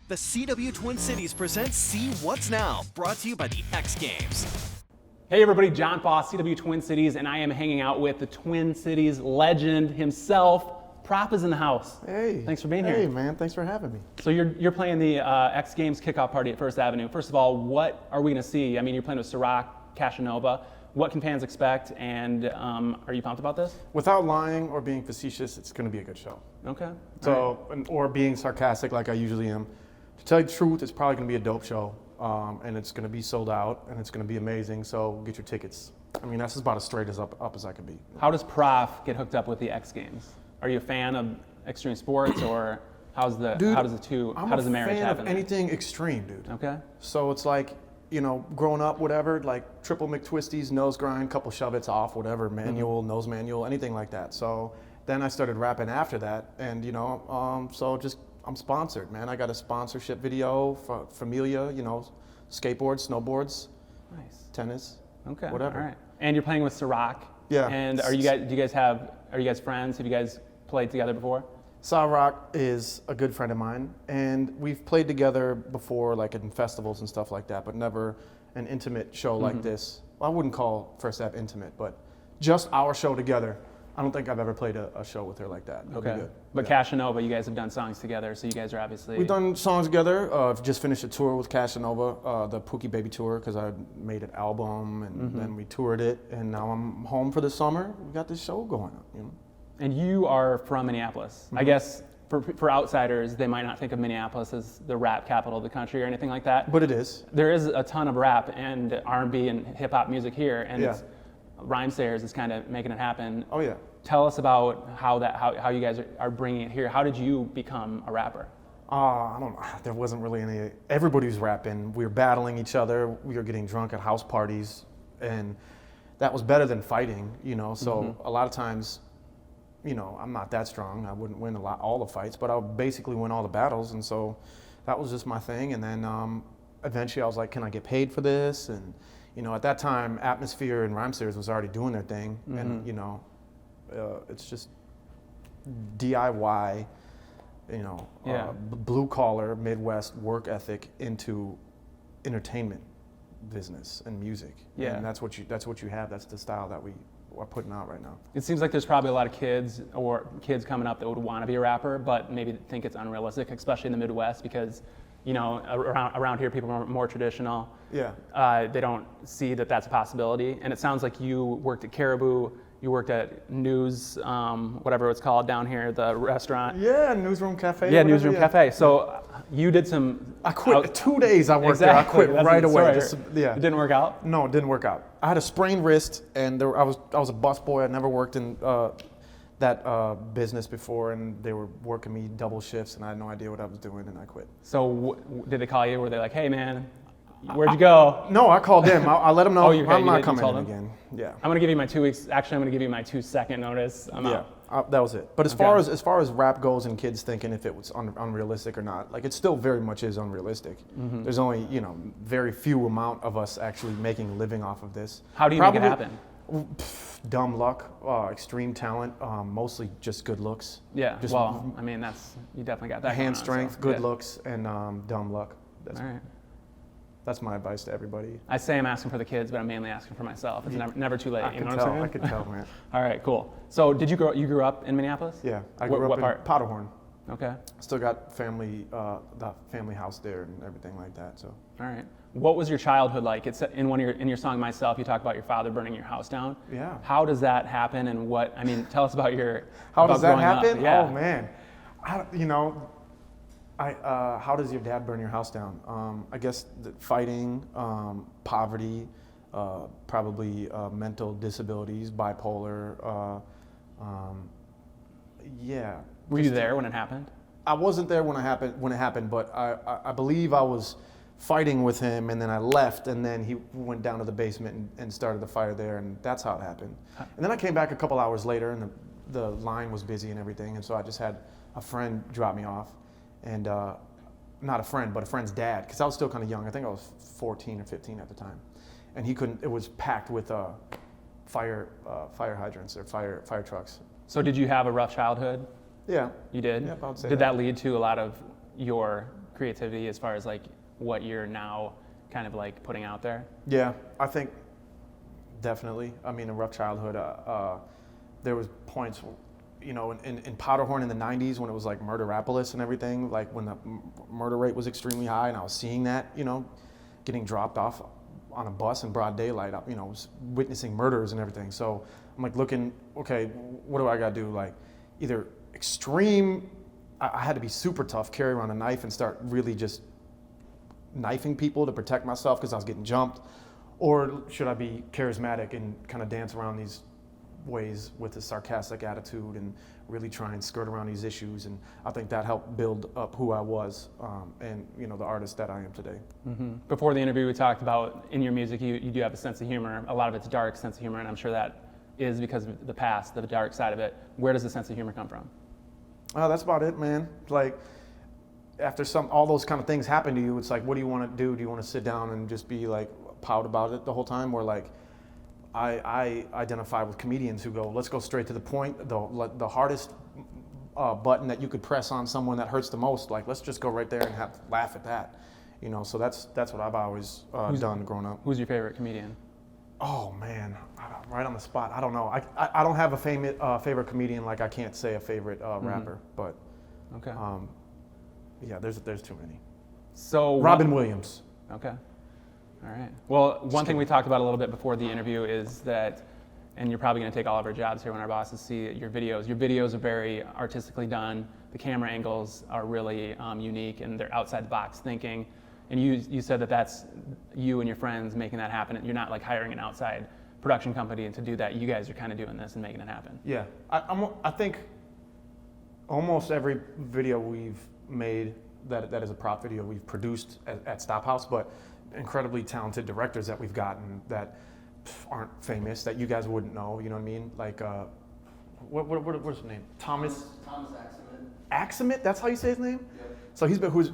The CW Twin Cities presents See What's Now, brought to you by the X Games. Hey everybody, John Foss, CW Twin Cities, and I am hanging out with the Twin Cities legend himself. Prof is in the house. Hey. Thanks for being here. Hey man, thanks for having me. So you're playing the X Games kickoff party at First Avenue. First of all, what are we going to see? I mean, you're playing with Ciroc, Casanova. What can fans expect, and are you pumped about this? Without lying or being facetious, it's going to be a good show. Okay. So, or being sarcastic like I usually am. To tell you the truth, it's probably going to be a dope show, and it's going to be sold out, and it's going to be amazing. So get your tickets. I mean, that's about as straight as up as I can be. How does Prof get hooked up with the X Games? Are you a fan of extreme sports, or how does the marriage happen? Of anything extreme, dude. Okay. So it's like, you know, growing up, whatever, like triple McTwisties, nose grind, couple shove-its off, whatever, manual, nose manual, anything like that. So then I started rapping after that, and you know, I'm sponsored, man. I got a sponsorship video for Familia, you know, skateboards, snowboards, Nice. tennis, Okay. whatever. All right. And you're playing with Ciroc. Yeah. And are you guys friends? Have you guys played together before? Ciroc is a good friend of mine, and we've played together before, like in festivals and stuff like that, but never an intimate show like this. Well, I wouldn't call First Ave intimate, but just our show together. I don't think I've ever played a show with her like that. It'll be good. But Casanova, you guys have done songs together, so you guys are obviously... We've done songs together. I've just finished a tour with Casanova, the Pookie Baby tour, because I made an album, and then we toured it, and now I'm home for the summer. We got this show going on, you know. And you are from Minneapolis. I guess for outsiders, they might not think of Minneapolis as the rap capital of the country or anything like that. But it is. There is a ton of rap and R&B and hip-hop music here, and Yeah. Rhymesayers is kind of making it happen. Oh yeah. Tell us about how you guys are bringing it here. How did you become a rapper? I don't know. There wasn't really any. Everybody was rapping. We were battling each other. We were getting drunk at house parties, and that was better than fighting, you know. So a lot of times, you know, I'm not that strong. I wouldn't win all the fights, but I would basically win all the battles, and so that was just my thing. And then eventually, I was like, "Can I get paid for this?" And you know, at that time, Atmosphere and Rhymesayers was already doing their thing, and you know, it's just DIY, you know, blue collar Midwest work ethic into entertainment business and music. Yeah, and that's what you have. That's the style that we are putting out right now. It seems like there's probably a lot of kids coming up that would want to be a rapper, but maybe think it's unrealistic, especially in the Midwest, because you know, around here, people are more traditional. Yeah. They don't see that that's a possibility. And it sounds like you worked at Caribou, you worked at News, whatever it's called down here, the restaurant. Yeah, Newsroom Cafe. Yeah, Newsroom Cafe. So you did some... I quit 2 days I worked there. I quit right away. It didn't work out? No, it didn't work out. I had a sprained wrist, and I was a busboy. I never worked in that business before, and they were working me double shifts, and I had no idea what I was doing, and I quit. So did they call you? Were they like, "Hey man, where'd you go?" No, I called them. I let them know I'm not coming in them? again. Yeah. I'm gonna give you my 2 weeks. Actually, I'm gonna give you my 2-second notice. I'm out. That was it. But as far as rap goes and kids thinking if it was unrealistic or not, like it still very much is unrealistic. There's only, you know, very few amount of us actually making a living off of this. How do you make it happen? Dumb luck, extreme talent, mostly just good looks. Yeah, just well, I mean, you definitely got that hand going on, strength, so, good looks, and dumb luck. All right. That's my advice to everybody. I say I'm asking for the kids, but I'm mainly asking for myself. It's never too late. I can tell. I can tell, man. All right, cool. So you grew up in Minneapolis? Yeah, I grew up in Powderhorn. Okay. Still got family, the family house there and everything like that. So. All right. What was your childhood like? It's in your song "Myself." You talk about your father burning your house down. Yeah. How does that happen? And tell us about your. How does that happen? Yeah. Oh man, how does your dad burn your house down? I guess fighting, poverty, probably mental disabilities, bipolar. Yeah. Were you there when it happened? I wasn't there when it happened, but I believe I was fighting with him, and then I left, and then he went down to the basement and started the fire there, and that's how it happened. And then I came back a couple hours later, and the line was busy and everything, and so I just had a friend drop me off, and not a friend, but a friend's dad, because I was still kind of young. I think I was 14 or 15 at the time, and he couldn't. It was packed with fire hydrants or fire trucks. So did you have a rough childhood? Yeah. You did? Yep, I would say Did that lead to a lot of your creativity as far as like what you're now kind of like putting out there? Yeah, I think definitely. I mean, a rough childhood. There was points, you know, in Powderhorn in the 90s when it was like Murderapolis and everything, like when the murder rate was extremely high, and I was seeing that, you know, getting dropped off on a bus in broad daylight, you know, witnessing murders and everything. So I'm like looking, okay, what do I got to do? Like either extreme, I had to be super tough, carry around a knife and start really just knifing people to protect myself because I was getting jumped, or should I be charismatic and kind of dance around these ways with a sarcastic attitude and really try and skirt around these issues? And I think that helped build up who I was and, you know, the artist that I am today. Mm-hmm. Before the interview, we talked about in your music, you do have a sense of humor. A lot of it's dark sense of humor, and I'm sure that is because of the past, the dark side of it. Where does the sense of humor come from? That's about it, man. Like after all those kind of things happen to you, it's like, what do you want to do? Do you want to sit down and just be like pout about it the whole time? Or like, I identify with comedians who go, let's go straight to the point, the hardest button that you could press on someone that hurts the most. Like, let's just go right there and laugh at that. You know, so that's what I've always done growing up. Who's your favorite comedian? Oh man, right on the spot. I don't know. I don't have a favorite comedian. Like I can't say a favorite rapper, but okay. Yeah, there's too many. So Robin Williams. Okay. All right. Well, one thing we talked about a little bit before the interview is that, and you're probably going to take all of our jobs here when our bosses see your videos. Your videos are very artistically done. The camera angles are really unique, and they're outside the box thinking. And you said that that's you and your friends making that happen. You're not like hiring an outside production company to do that. You guys are kind of doing this and making it happen. Yeah, I think almost every video we've made that is a prop video we've produced at Stop House, but incredibly talented directors that we've gotten that aren't famous, that you guys wouldn't know, you know what I mean? Like, what's his name? Thomas Axamit, that's how you say his name? Yep. So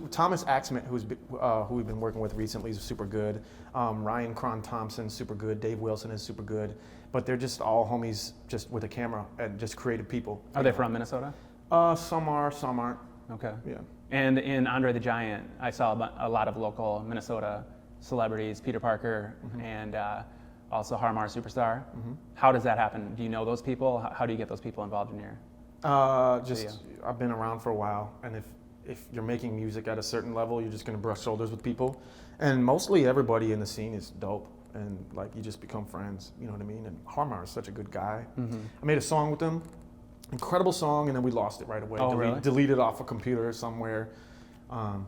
Thomas Axamit, who we've been working with recently, is super good. Ryan Cron Thompson, super good. Dave Wilson is super good. But they're just all homies just with a camera and just creative people. Are they from Minnesota? Some are, some aren't. Okay. Yeah. And in Andre the Giant, I saw a lot of local Minnesota celebrities, Peter Parker, mm-hmm. and also Harmar Superstar. Mm-hmm. How does that happen? Do you know those people? How do you get those people involved in your video? I've been around for a while, and if you're making music at a certain level, you're just gonna brush shoulders with people. And mostly everybody in the scene is dope, and like you just become friends, you know what I mean? And Harmar is such a good guy. Mm-hmm. I made a song with him, incredible song, and then we lost it right away. Oh, really? Deleted off a computer somewhere. Are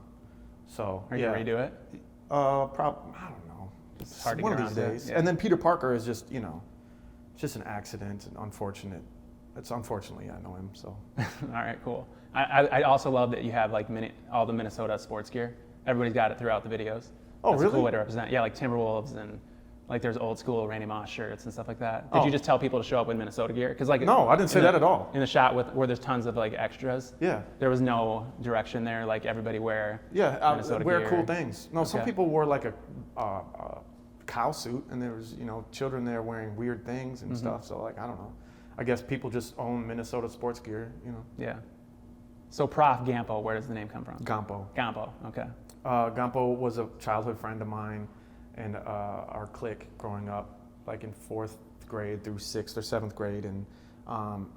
you gonna redo it? I don't know. It's hard to one get of these around days. Yeah. And then Peter Parker is just, you know, just an accident and unfortunate. It's unfortunately I know him, so. All right, cool. I also love that you have like all the Minnesota sports gear. Everybody's got it throughout the videos. Oh, That's really? a cool way to represent. Yeah, like Timberwolves and like there's old school Randy Moss shirts and stuff like that. Did you just tell people to show up with Minnesota gear? Because like no, I didn't say that at all. In the shot where there's tons of like extras. Yeah. There was no direction there. Like everybody wear. Minnesota wear gear. cool things. No, some people wore like a cow suit, and there was children there wearing weird things and stuff. So like I don't know. I guess people just own Minnesota sports gear. Yeah. So Prof Gampo, where does the name come from? Gampo. Gampo. Okay. Gampo was a childhood friend of mine. And our clique growing up, like in 4th grade through 6th or 7th grade, and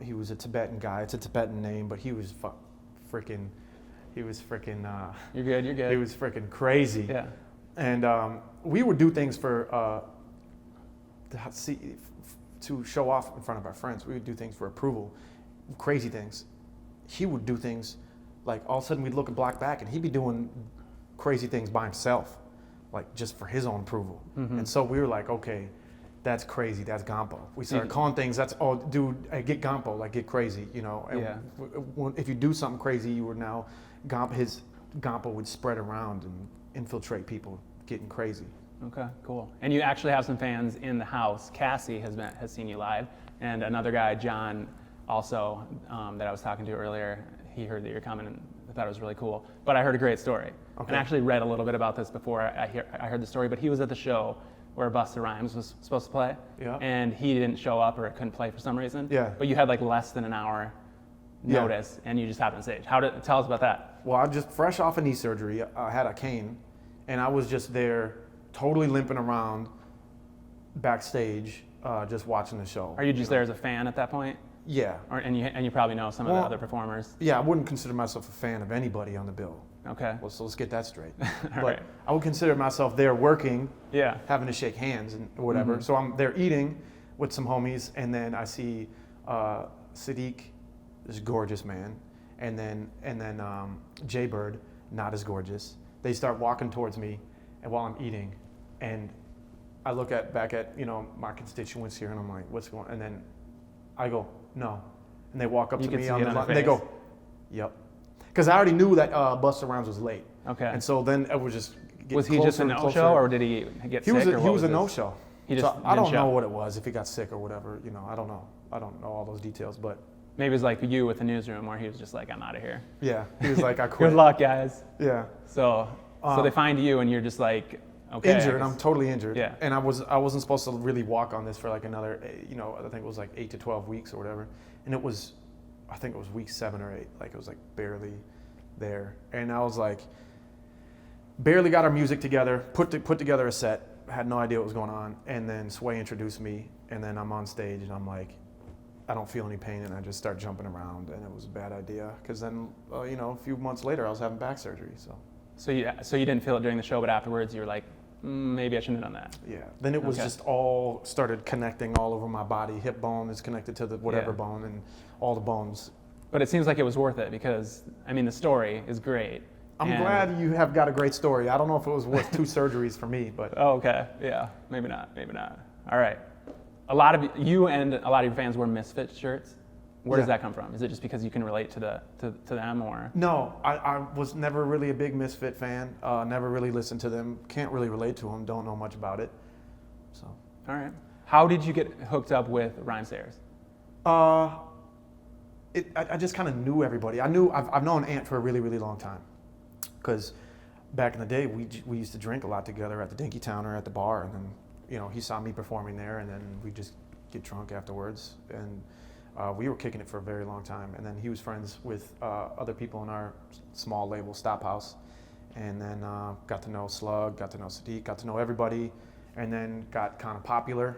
he was a Tibetan guy. It's a Tibetan name, but he was freaking. You're good. You're good. He was freaking crazy. Yeah. And we would do things to show off in front of our friends. We would do things for approval, crazy things. He would do things like all of a sudden we'd look at Black back, and he'd be doing crazy things by himself, like just for his own approval. Mm-hmm. And so we were like, okay, that's crazy, that's Gampo. We started calling things, that's, oh, dude, get Gampo, like get crazy, And if you do something crazy, you were now, his Gampo would spread around and infiltrate people getting crazy. Okay, cool. And you actually have some fans in the house. Cassie has seen you live, and another guy, John, also, that I was talking to earlier, he heard that you're coming and I thought it was really cool. But I heard a great story. Okay. And I actually read a little bit about this before I heard the story, but he was at the show where Busta Rhymes was supposed to play, and he didn't show up or couldn't play for some reason. Yeah. But you had like less than an hour notice, and you just hopped on stage. Tell us about that. Well, I just fresh off a knee surgery. I had a cane, and I was just there, totally limping around backstage, just watching the show. Are you just there as a fan at that point? Yeah. And you probably know some of the other performers. Yeah, I wouldn't consider myself a fan of anybody on the bill. Okay. Well, so let's get that straight. But right. I would consider myself there working, Yeah. having to shake hands and whatever. Mm-hmm. So I'm there eating with some homies, and then I see Sadiq, this gorgeous man, and then Jay Bird, not as gorgeous. They start walking towards me, and while I'm eating, and I look back at my constituents here, and I'm like, what's going on? And then I go, no, and they walk up to me on the line, and they go, yep, because I already knew that Busta Rhymes was late. Okay. And so then it was just was he just a no-show, or did he get sick? He was a no-show. He just I don't know show. what it was, if he got sick or whatever. I don't know. I don't know all those details, but maybe it's like you with the newsroom, where he was just like, I'm out of here. yeah, he was like, I quit. Good luck, guys. Yeah. So they find you, and you're just like, okay. Injured. I'm totally injured. Yeah. And I wasn't supposed to really walk on this for like another, I think it was like 8 to 12 weeks or whatever. And I think it was week 7 or 8. Like it was like barely there. And I was like, barely got our music together, put together a set, had no idea what was going on. And then Sway introduced me, and then I'm on stage, and I'm like, I don't feel any pain, and I just start jumping around, and it was a bad idea. Because then, a few months later, I was having back surgery, So you didn't feel it during the show, but afterwards you were like, maybe I shouldn't have done that. Yeah. Then it was just all started connecting all over my body. Hip bone is connected to the whatever bone, and all the bones. But it seems like it was worth it, because the story is great. I'm glad you have got a great story. I don't know if it was worth 2 surgeries for me, but. Oh, okay. Yeah. Maybe not. All right. A lot of you and a lot of your fans wear Misfit shirts. Where does that come from? Is it just because you can relate to them, or? No, I was never really a big Misfit fan. Never really listened to them. Can't really relate to them. Don't know much about it. So. All right. How did you get hooked up with Rhymesayers? I just kind of knew everybody. I've known Ant for a really, really long time, because back in the day we used to drink a lot together at the Dinky Town or at the bar, and then he saw me performing there, and then we just get drunk afterwards, and we were kicking it for a very long time. And then he was friends with other people in our small label, Stop House, and then got to know Slug, got to know Sadiq, got to know everybody, and then got kind of popular,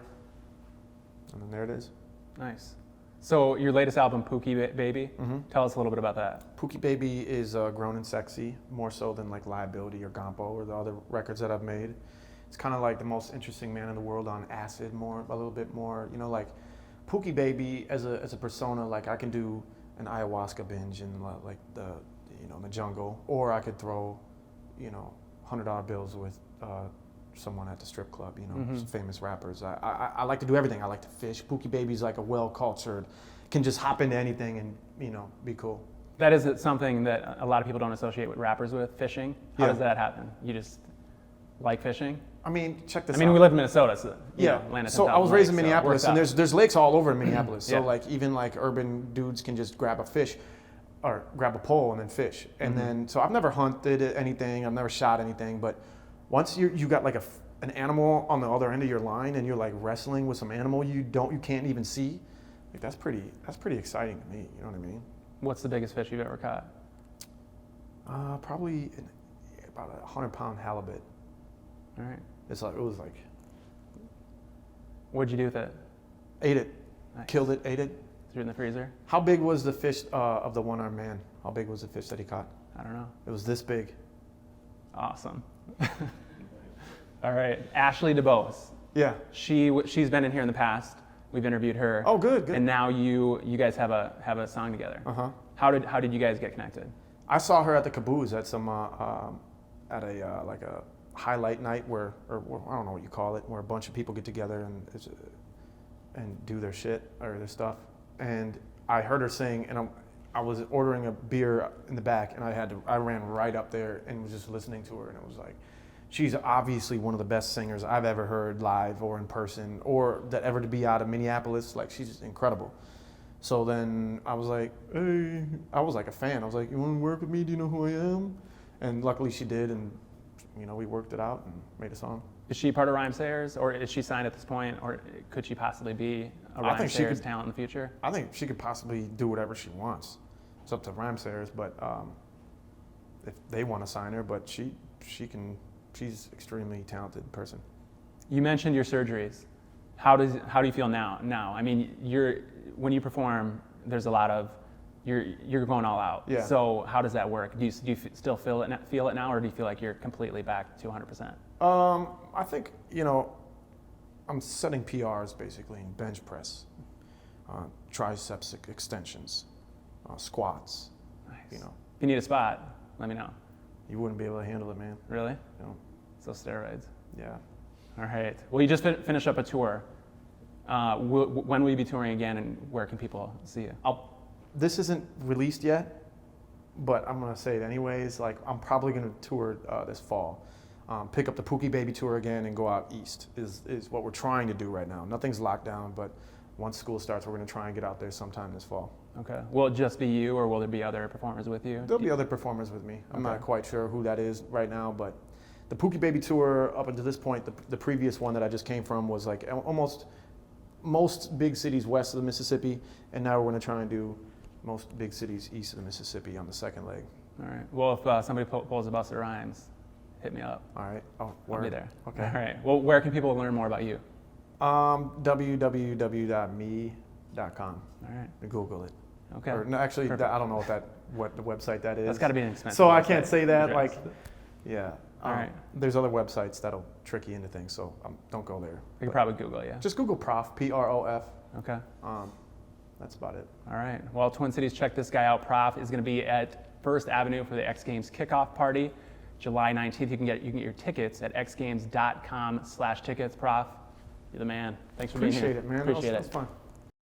and then there it is. Nice. So your latest album, Pookie Baby, tell us a little bit about that. Pookie Baby is Grown and Sexy, more so than like Liability or Gampo or the other records that I've made. It's kind of like the most interesting man in the world on acid, a little bit more, like Pookie Baby as a persona. Like I can do an ayahuasca binge in like the in the jungle, or I could throw $100 bills with someone at the strip club, some famous rappers. I like to do everything. I like to fish. Pookie Baby's like a well-cultured, can just hop into anything and be cool. That is something that a lot of people don't associate with rappers with, fishing. How does that happen? You just like fishing? Check this out. We live in Minnesota, so land at so 10,000 I was raised in lakes, Minneapolis, and there's lakes all over in Minneapolis. So Yeah. like even like urban dudes can just grab a fish, or grab a pole and then fish. And then so I've never hunted anything. I've never shot anything. But once you got like an animal on the other end of your line, and you're like wrestling with some animal you can't even see, like that's pretty exciting to me. You know what I mean? What's the biggest fish you've ever caught? Probably about a 100-pound halibut. All right. It was like. What'd you do with it? Ate it. Nice. Killed it. Ate it. Threw it in the freezer? How big was the fish of the one-armed man? How big was the fish that he caught? I don't know. It was this big. Awesome. All right. Ashley Dubose. Yeah. She's been in here in the past. We've interviewed her. Oh, good. And now you guys have a song together. Uh-huh. How did you guys get connected? I saw her at the Caboose at some at a like a highlight night or I don't know what you call it, where a bunch of people get together and do their shit or their stuff. And I heard her sing, and I was ordering a beer in the back, and I ran right up there and was just listening to her, and it was like, she's obviously one of the best singers I've ever heard live or in person, or that ever to be out of Minneapolis. Like, she's just incredible. So then I was like, hey, I was like a fan. I was like, you want to work with me? Do you know who I am? And luckily she did, and we worked it out and made a song. Is she part of Rhymesayers, or is she signed at this point, or could she possibly be a Rhymesayers talent in the future? I think she could possibly do whatever she wants. It's up to Rhymesayers, but if they want to sign her, but she's extremely talented person. You mentioned your surgeries. How do you feel now? I mean, when you perform, there's a lot of you're going all out. Yeah. So how does that work? Do you still feel it now, or do you feel like you're completely back to 100%? I think I'm setting PRs basically in bench press, triceps extensions, squats. Nice. You know, If you need a spot, let me know. you wouldn't be able to handle it, man. Really? You know, So steroids. yeah. All right. Well, you just finished up a tour. When will you be touring again, and where can people see you? This isn't released yet, but I'm gonna say it anyways. Like, I'm probably gonna tour this fall. Pick up the Pookie Baby tour again and go out east is what we're trying to do right now. Nothing's locked down, but once school starts, we're gonna try and get out there sometime this fall. Okay. Will it just be you, or will there be other performers with you? There'll be other performers with me. I'm Okay. not quite sure who that is right now, but the Pookie Baby tour up until this point, the previous one that I just came from was like almost most big cities west of the Mississippi, and now we're gonna try and do most big cities east of the Mississippi on the second leg. All right. Well, if somebody pulls a Busta Rhymes, hit me up. All right. Oh, I'll be word. there. Okay. All right. Well, where can people learn more about you? www.me.com. All right. Google it. Okay. Or, no, actually, Perfect. I don't know what the website that is. That's got to be an expensive. So I website. can't say that. Address. Like, yeah. All right. There's other websites that'll trick you into things, so don't go there. You could probably Google it, yeah. Just Google Prof, Prof. Okay. That's about it. All right. Well, Twin Cities, check this guy out. Prof is going to be at First Avenue for the X Games kickoff party, July 19th. You can get your tickets at xgames.com/tickets. Prof, you're the man. Thanks for being here. Appreciate it, man. Appreciate That was it. fun.